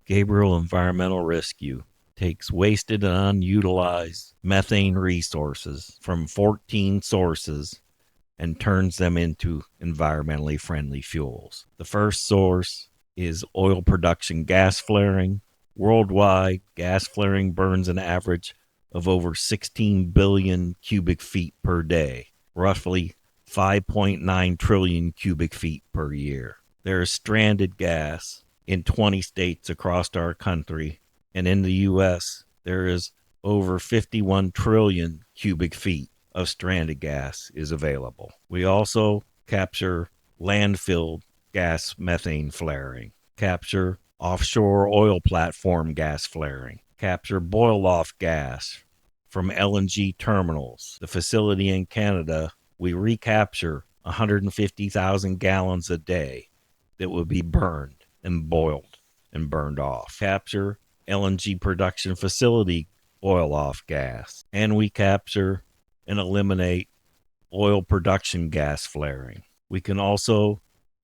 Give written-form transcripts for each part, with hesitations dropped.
Gabriel Environmental Rescue takes wasted and unutilized methane resources from 14 sources and turns them into environmentally friendly fuels. The first source is oil production gas flaring. Worldwide, gas flaring burns an average of over 16 billion cubic feet per day, roughly 5.9 trillion cubic feet per year. There is stranded gas in 20 states across our country, and in the U.S., there is over 51 trillion cubic feet of stranded gas is available. We also capture landfill gas methane flaring, capture offshore oil platform gas flaring, capture boil-off gas from LNG terminals. The facility in Canada, we recapture 150,000 gallons a day that would be burned and boiled and burned off. Capture LNG production facility oil-off gas. And we capture and eliminate oil production gas flaring. We can also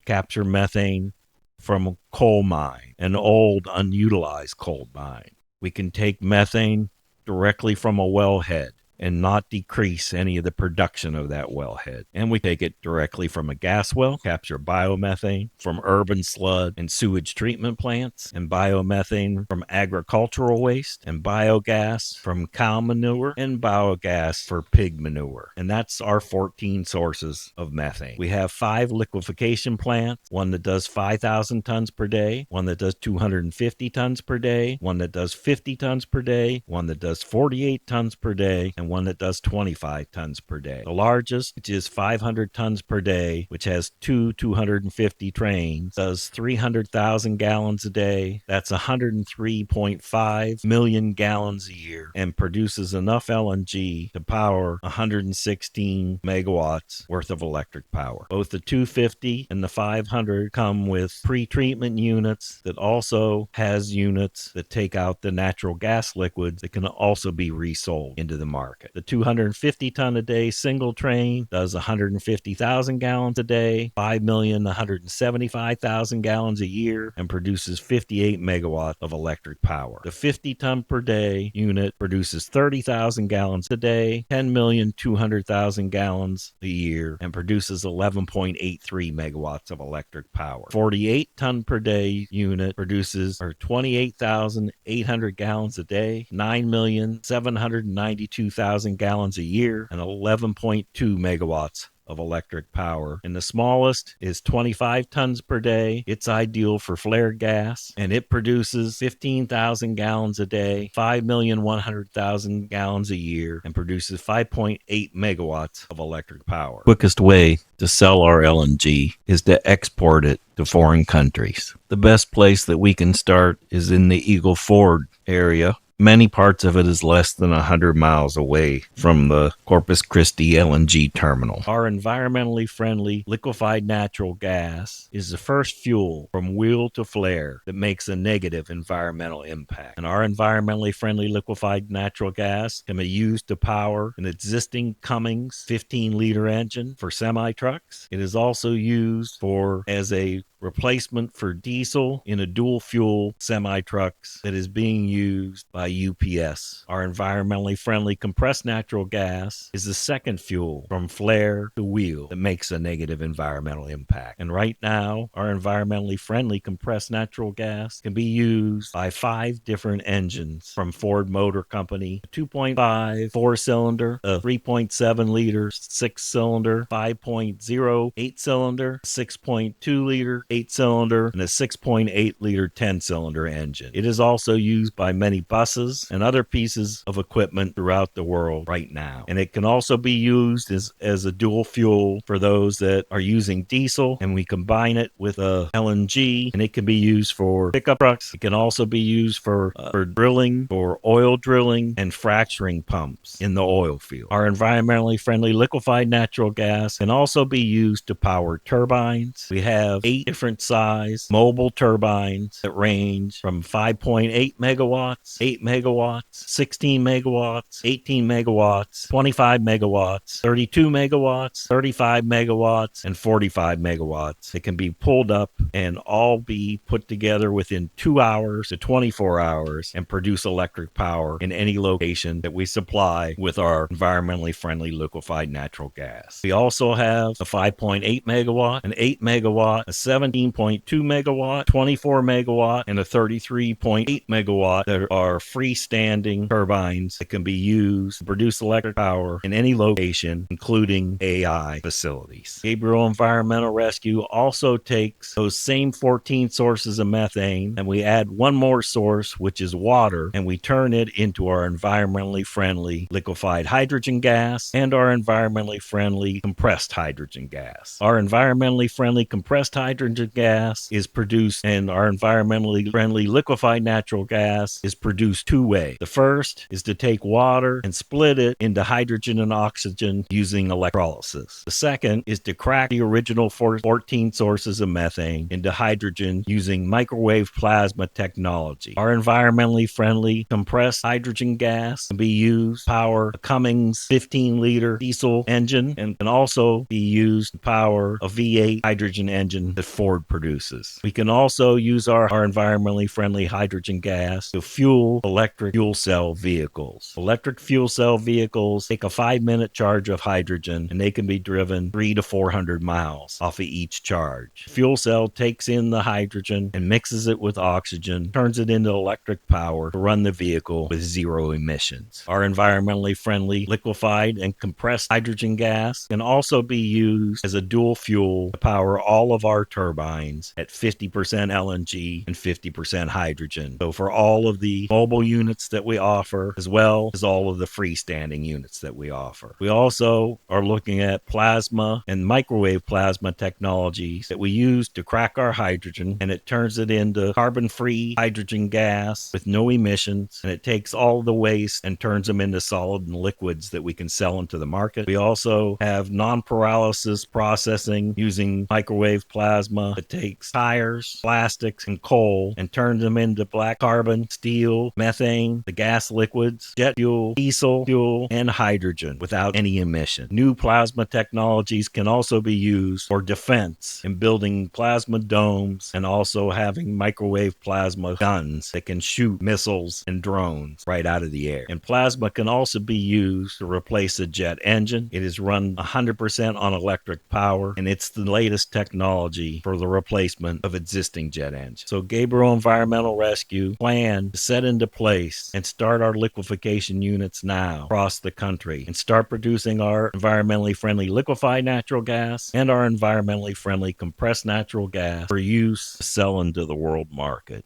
capture methane from a coal mine, an old unutilized coal mine. We can take methane directly from a wellhead and not decrease any of the production of that wellhead. And we take it directly from a gas well, capture biomethane from urban sludge and sewage treatment plants, and biomethane from agricultural waste, and biogas from cow manure, and biogas for pig manure. And that's our 14 sources of methane. We have 5 liquefaction plants, one that does 5,000 tons per day, one that does 250 tons per day, one that does 50 tons per day, one that does 48 tons per day, and one that does 25 tons per day. The largest, which is 500 tons per day, which has 250 trains, does 300,000 gallons a day. That's 103.5 million gallons a year and produces enough LNG to power 116 megawatts worth of electric power. Both the 250 and the 500 come with pre-treatment units that also has units that take out the natural gas liquids that can also be resold into the market. The 250 ton a day single train does 150,000 gallons a day, 5,175,000 gallons a year, and produces 58 megawatts of electric power. The 50 ton per day unit produces 30,000 gallons a day, 10,200,000 gallons a year, and produces 11.83 megawatts of electric power. 48 ton per day unit produces 28,800 gallons a day, 9,792,000 gallons a year, and 11.2 megawatts of electric power. And the smallest is 25 tons per day. It's ideal for flared gas, and it produces 15,000 gallons a day, 5,100,000 gallons a year, and produces 5.8 megawatts of electric power. Quickest way to sell our LNG is to export it to foreign countries. The best place that we can start is in the Eagle Ford area. Many parts of it is less than 100 miles away from the Corpus Christi LNG terminal. Our environmentally friendly liquefied natural gas is the first fuel from wheel to flare that makes a negative environmental impact. And our environmentally friendly liquefied natural gas can be used to power an existing Cummins 15-liter engine for semi-trucks. It is also used as a replacement for diesel in a dual fuel semi-trucks that is being used by UPS. Our environmentally friendly compressed natural gas is the second fuel from flare to wheel that makes a negative environmental impact. And right now, our environmentally friendly compressed natural gas can be used by 5 different engines from Ford Motor Company: a 2.5 4-cylinder, a 3.7 liter 6-cylinder, 5.0 8-cylinder, 6.2 liter 8-cylinder, and a 6.8 liter 10-cylinder engine. It is also used by many buses and other pieces of equipment throughout the world right now. And it can also be used as a dual fuel for those that are using diesel, and we combine it with a LNG, and it can be used for pickup trucks. It can also be used for drilling, for oil drilling, and fracturing pumps in the oil field. Our environmentally friendly liquefied natural gas can also be used to power turbines. We have 8 different different size mobile turbines that range from 5.8 megawatts, 8 megawatts, 16 megawatts, 18 megawatts, 25 megawatts, 32 megawatts, 35 megawatts, and 45 megawatts. It can be pulled up and all be put together within 2 hours to 24 hours and produce electric power in any location that we supply with our environmentally friendly liquefied natural gas. We also have a 5.8 megawatt, an 8 megawatt, a 17.2 megawatt, 24 megawatt, and a 33.8 megawatt that are freestanding turbines that can be used to produce electric power in any location, including AI facilities. Gabriel Environmental Rescue also takes those same 14 sources of methane and we add one more source, which is water, and we turn it into our environmentally friendly liquefied hydrogen gas and our environmentally friendly compressed hydrogen gas. Our environmentally friendly compressed hydrogen gas is produced, and our environmentally friendly liquefied natural gas is produced two ways. The first is to take water and split it into hydrogen and oxygen using electrolysis. The second is to crack the original 14 sources of methane into hydrogen using microwave plasma technology. Our environmentally friendly compressed hydrogen gas can be used to power a Cummins 15-liter diesel engine and can also be used to power a V8 hydrogen engine that Ford produces. We can also use our environmentally friendly hydrogen gas to fuel electric fuel cell vehicles. Electric fuel cell vehicles take a 5-minute charge of hydrogen and they can be driven 300 to 400 miles off of each charge. Fuel cell takes in the hydrogen and mixes it with oxygen, turns it into electric power to run the vehicle with zero emissions. Our environmentally friendly liquefied and compressed hydrogen gas can also be used as a dual fuel to power all of our turbines at 50% LNG and 50% hydrogen. So for all of the mobile units that we offer, as well as all of the freestanding units that we offer. We also are looking at plasma and microwave plasma technologies that we use to crack our hydrogen, and it turns it into carbon-free hydrogen gas with no emissions, and it takes all the waste and turns them into solid and liquids that we can sell into the market. We also have non-pyrolysis processing using microwave plasma that takes tires, plastics, and coal and turns them into black carbon, steel, methane, the gas liquids, jet fuel, diesel fuel, and hydrogen without any emission. New plasma technologies can also be used for defense in building plasma domes and also having microwave plasma guns that can shoot missiles and drones right out of the air. And plasma can also be used to replace a jet engine. It is run 100% on electric power, and it's the latest technology for the replacement of existing jet engines. So Gabriel Environmental Rescue plan to set into place and start our liquefaction units now across the country and start producing our environmentally friendly liquefied natural gas and our environmentally friendly compressed natural gas for use to sell into the world market,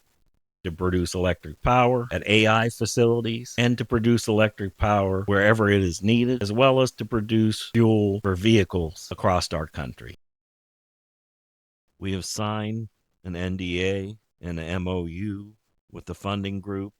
to produce electric power at AI facilities and to produce electric power wherever it is needed, as well as to produce fuel for vehicles across our country. We have signed an NDA and an MOU with the funding group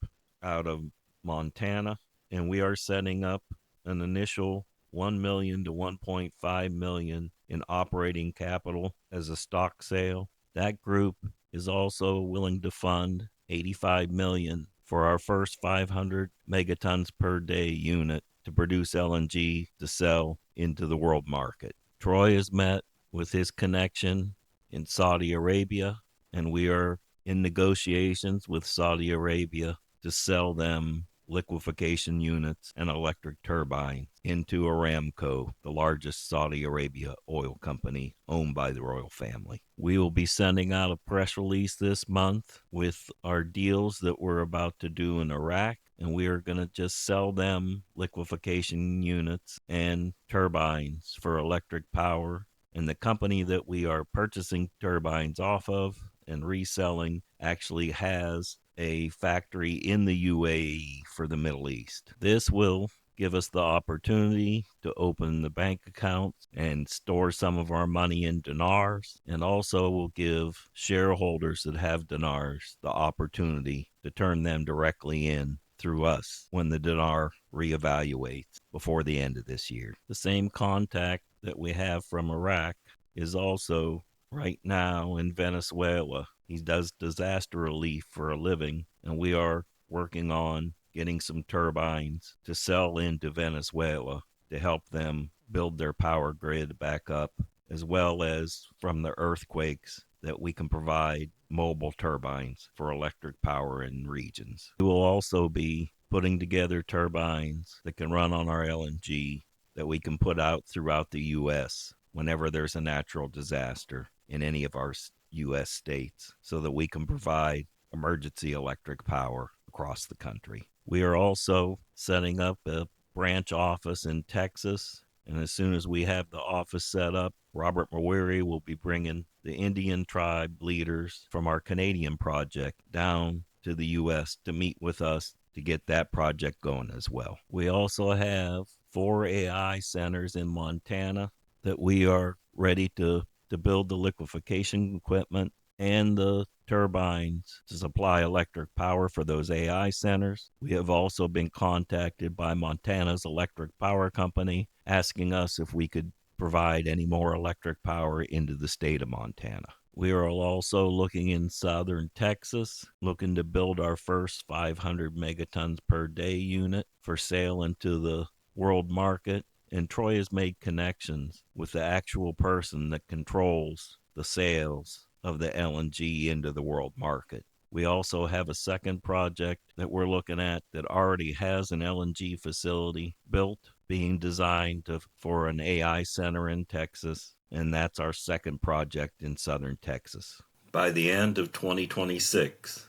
out of Montana, and we are setting up an initial $1 million to $1.5 million in operating capital as a stock sale. That group is also willing to fund $85 million for our first 500 megatons per day unit to produce LNG to sell into the world market. Troy has met with his connection in Saudi Arabia, and we are in negotiations with Saudi Arabia to sell them liquefaction units and electric turbines into Aramco, the largest Saudi Arabia oil company owned by the royal family. We will be sending out a press release this month with our deals that we're about to do in Iraq, and we are going to just sell them liquefaction units and turbines for electric power. And the company that we are purchasing turbines off of and reselling actually has a factory in the UAE for the Middle East. This will give us the opportunity to open the bank accounts and store some of our money in dinars, and also will give shareholders that have dinars the opportunity to turn them directly in through us when the dinar reevaluates before the end of this year. The same contact that we have from Iraq is also right now in Venezuela. He does disaster relief for a living, and we are working on getting some turbines to sell into Venezuela to help them build their power grid back up, as well as from the earthquakes that we can provide mobile turbines for electric power in regions. We will also be putting together turbines that can run on our LNG that we can put out throughout the U.S. whenever there's a natural disaster in any of our U.S. states so that we can provide emergency electric power across the country. We are also setting up a branch office in Texas, and as soon as we have the office set up, Robert Mawiri will be bringing the Indian tribe leaders from our Canadian project down to the U.S. to meet with us to get that project going as well. We also have 4 AI centers in Montana that we are ready to build the liquefaction equipment and the turbines to supply electric power for those AI centers. We have also been contacted by Montana's electric power company asking us if we could provide any more electric power into the state of Montana. We are also looking in southern Texas, looking to build our first 500 megatons per day unit for sale into the world market. And Troy has made connections with the actual person that controls the sales of the LNG into the world market. We also have a second project that we're looking at that already has an LNG facility built, being designed for an AI center in Texas, and that's our second project in southern Texas. By the end of 2026,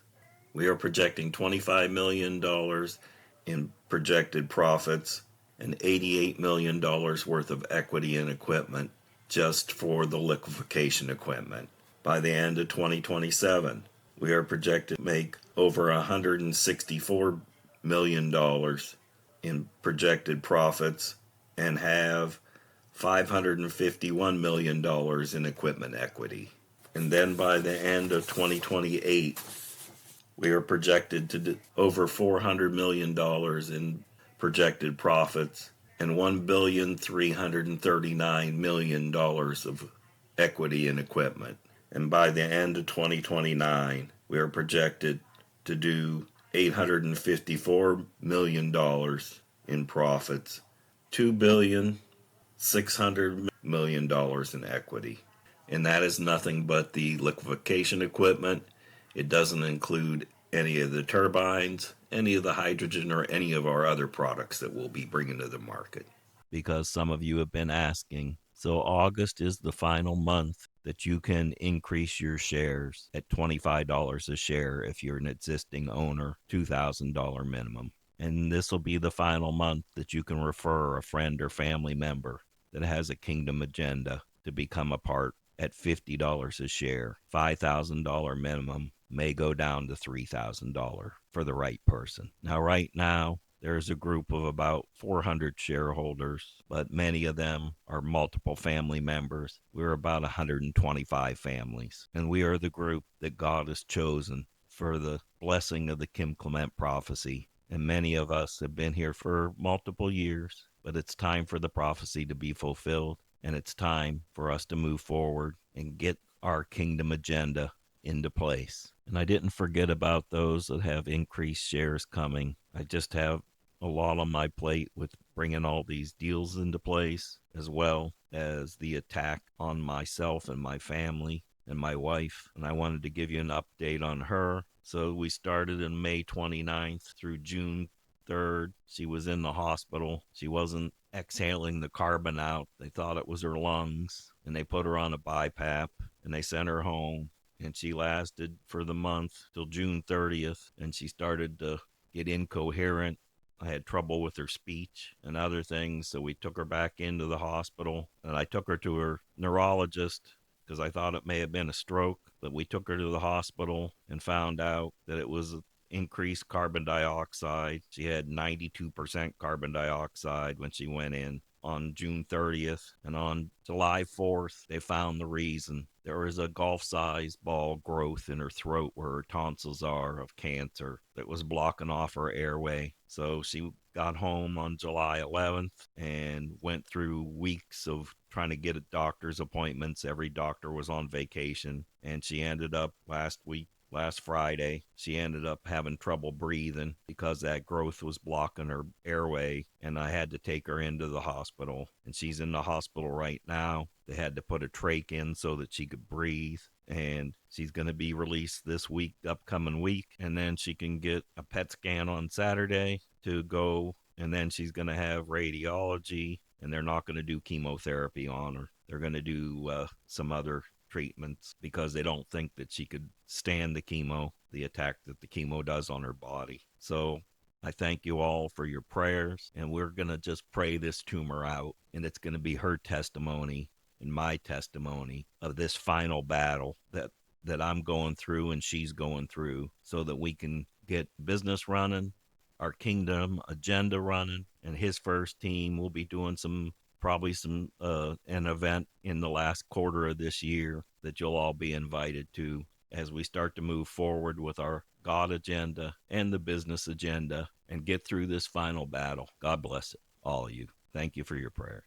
we are projecting $25 million in projected profits and $88 million worth of equity in equipment just for the liquefaction equipment. By the end of 2027, we are projected to make over $164 million in projected profits and have $551 million in equipment equity. And then by the end of 2028, we are projected to do over $400 million in projected profits and $1,339,000,000 of equity in equipment. And by the end of 2029, we are projected to do $854 million in profits, $2,600,000,000 in equity. And that is nothing but the liquefaction equipment. It doesn't include any of the turbines, any of the hydrogen, or any of our other products that we'll be bringing to the market. Because some of you have been asking. So August is the final month that you can increase your shares at $25 a share if you're an existing owner, $2,000 minimum. And this will be the final month that you can refer a friend or family member that has a kingdom agenda to become a part at $50 a share. $5,000 minimum may go down to $3,000 for the right person. Now, right now, there's a group of about 400 shareholders, but many of them are multiple family members. We're about 125 families, and we are the group that God has chosen for the blessing of the Kim Clement prophecy. And many of us have been here for multiple years, but it's time for the prophecy to be fulfilled, and it's time for us to move forward and get our kingdom agenda into place. And I didn't forget about those that have increased shares coming. I just have a lot on my plate with bringing all these deals into place, as well as the attack on myself and my family and my wife. And I wanted to give you an update on her. So we started in May 29th through June 3rd. She was in the hospital. She wasn't exhaling the carbon out. They thought it was her lungs, and they put her on a BiPAP, and they sent her home. And she lasted for the month till June 30th, and she started to get incoherent. I had trouble with her speech and other things, so we took her back into the hospital, and I took her to her neurologist because I thought it may have been a stroke, but we took her to the hospital and found out that it was increased carbon dioxide. She had 92% carbon dioxide when she went in on June 30th, and on July 4th, they found the reason. There was a golf-sized ball growth in her throat where her tonsils are of cancer that was blocking off her airway. So she got home on July 11th and went through weeks of trying to get doctor's appointments. Every doctor was on vacation, and she ended up last Friday, she ended up having trouble breathing because that growth was blocking her airway, and I had to take her into the hospital. And she's in the hospital right now. They had to put a trach in so that she could breathe. And she's going to be released this week, upcoming week. And then she can get a PET scan on Saturday to go. And then she's going to have radiology, and they're not going to do chemotherapy on her. They're going to do some other treatments because they don't think that she could stand the attack that the chemo does on her body. So I thank you all for your prayers, and we're going to just pray this tumor out, and it's going to be her testimony and my testimony of this final battle that I'm going through and she's going through, so that we can get business running, our kingdom agenda running, and his first team will be doing probably an event in the last quarter of this year that you'll all be invited to as we start to move forward with our God agenda and the business agenda and get through this final battle. God bless it, all of you. Thank you for your prayers.